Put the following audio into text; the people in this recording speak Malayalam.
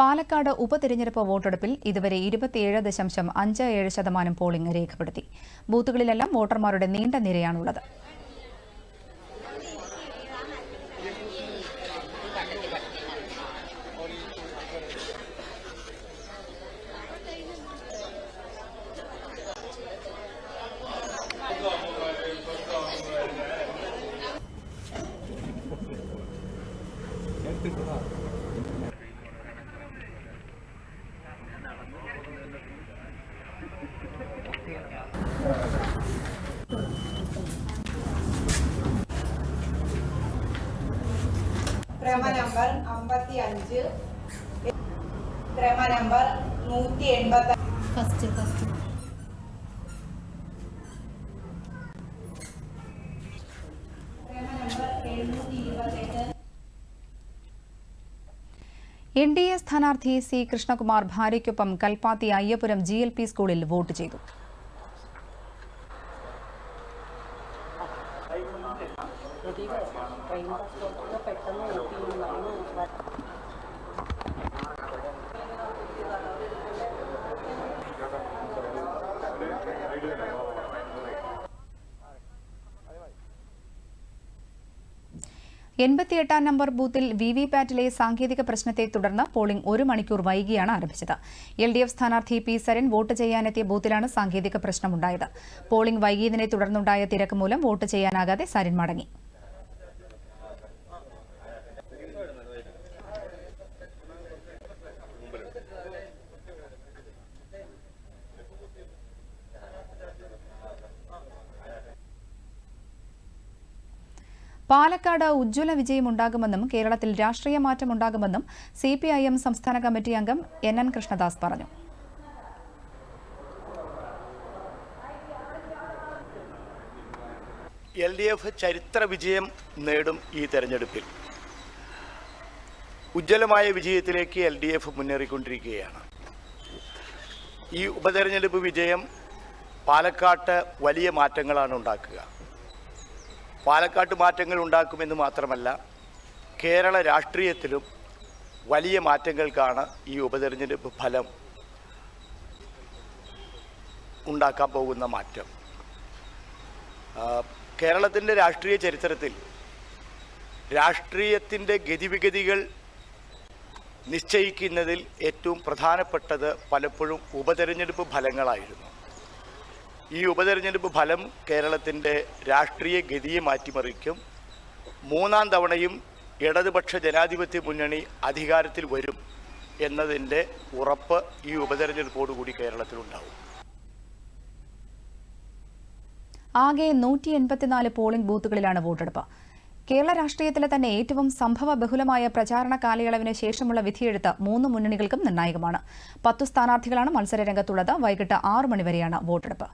പാലക്കാട് ഉപതെരഞ്ഞെടുപ്പ് വോട്ടെടുപ്പിൽ ഇതുവരെ 27.57% പോളിംഗ് രേഖപ്പെടുത്തി. ബൂത്തുകളിലെല്ലാം വോട്ടർമാരുടെ നീണ്ട നിരയാണുള്ളത്. ക്രമ നമ്പർ 55, ക്രമ നമ്പർ 180, ഫസ്റ്റ് ക്രമ നമ്പർ 728. NDA സ്ഥാനാർത്ഥി സി കൃഷ്ണകുമാർ ഭാര്യയ്ക്കൊപ്പം കൽപ്പാത്തി അയ്യപുരം GLP സ്കൂളിൽ വോട്ട് ചെയ്തു. എൺപത്തിയെട്ടാം നമ്പർ ബൂത്തിൽ വിവിപാറ്റിലെ സാങ്കേതിക പ്രശ്നത്തെ തുടർന്ന് പോളിംഗ് 1 മണിക്കൂർ വൈകിയാണ് ആരംഭിച്ചത്. LDF സ്ഥാനാർത്ഥി പി സരൻ വോട്ട് ചെയ്യാനെത്തിയ ബൂത്തിലാണ് സാങ്കേതിക പ്രശ്നമുണ്ടായത്. പോളിംഗ് വൈകിയതിനെ തുടർന്നുണ്ടായ തിരക്ക് മൂലം വോട്ട് ചെയ്യാനാകാതെ സരൻ മടങ്ങി. പാലക്കാട് ഉജ്ജ്വല വിജയമുണ്ടാകുമെന്നും കേരളത്തിൽ രാഷ്ട്രീയ മാറ്റമുണ്ടാകുമെന്നും CPIM സംസ്ഥാന കമ്മിറ്റി അംഗം NN കൃഷ്ണദാസ് പറഞ്ഞു. LDF ചരിത്ര വിജയം നേടും. ഈ തെരഞ്ഞെടുപ്പിൽ ഉജ്ജ്വലമായ വിജയത്തിലേക്ക് LDF മുന്നേറിക്കൊണ്ടിരിക്കുകയാണ്. ഈ ഉപതെരഞ്ഞെടുപ്പ് വിജയം പാലക്കാട്ട് വലിയ മാറ്റങ്ങളാണ് ഉണ്ടാക്കുക. പാലക്കാട്ട് മാറ്റങ്ങൾ ഉണ്ടാക്കുമെന്ന് മാത്രമല്ല, കേരള രാഷ്ട്രീയത്തിലും വലിയ മാറ്റങ്ങൾക്കാണ് ഈ ഉപതെരഞ്ഞെടുപ്പ് ഫലം ഉണ്ടാക്കാൻ പോകുന്ന മാറ്റം. കേരളത്തിൻ്റെ രാഷ്ട്രീയ ചരിത്രത്തിൽ രാഷ്ട്രീയത്തിൻ്റെ ഗതിവിഗതികൾ നിശ്ചയിക്കുന്നതിൽ ഏറ്റവും പ്രധാനപ്പെട്ടത് പലപ്പോഴും ഉപതെരഞ്ഞെടുപ്പ് ഫലങ്ങളായിരുന്നു. ഈ ഉപതെരഞ്ഞെടുപ്പ് ഫലം കേരളത്തിൻ്റെ രാഷ്ട്രീയ ഗതിയെ മാറ്റിമറിക്കും. 3ാം തവണയും ഇടതുപക്ഷ ജനാധിപത്യ മുന്നണി അധികാരത്തിൽ വരും എന്നതിൻ്റെ ഉറപ്പ് ഈ ഉപതെരഞ്ഞെടുപ്പോടുകൂടി കേരളത്തിലുണ്ടാവും. ആകെ 184 പോളിംഗ് ബൂത്തുകളിലാണ് വോട്ടെടുപ്പ്. കേരള രാഷ്ട്രീയത്തിലെ തന്നെ ഏറ്റവും സംഭവ ബഹുലമായ പ്രചാരണ കാലയളവിന് ശേഷമുള്ള വിധിയെഴുത്ത് 3 മുന്നണികൾക്കും നിർണായകമാണ്. 10 സ്ഥാനാർത്ഥികളാണ് മത്സരരംഗത്തുള്ളത്. വൈകിട്ട് 6 മണിവരെയാണ് വോട്ടെടുപ്പ്.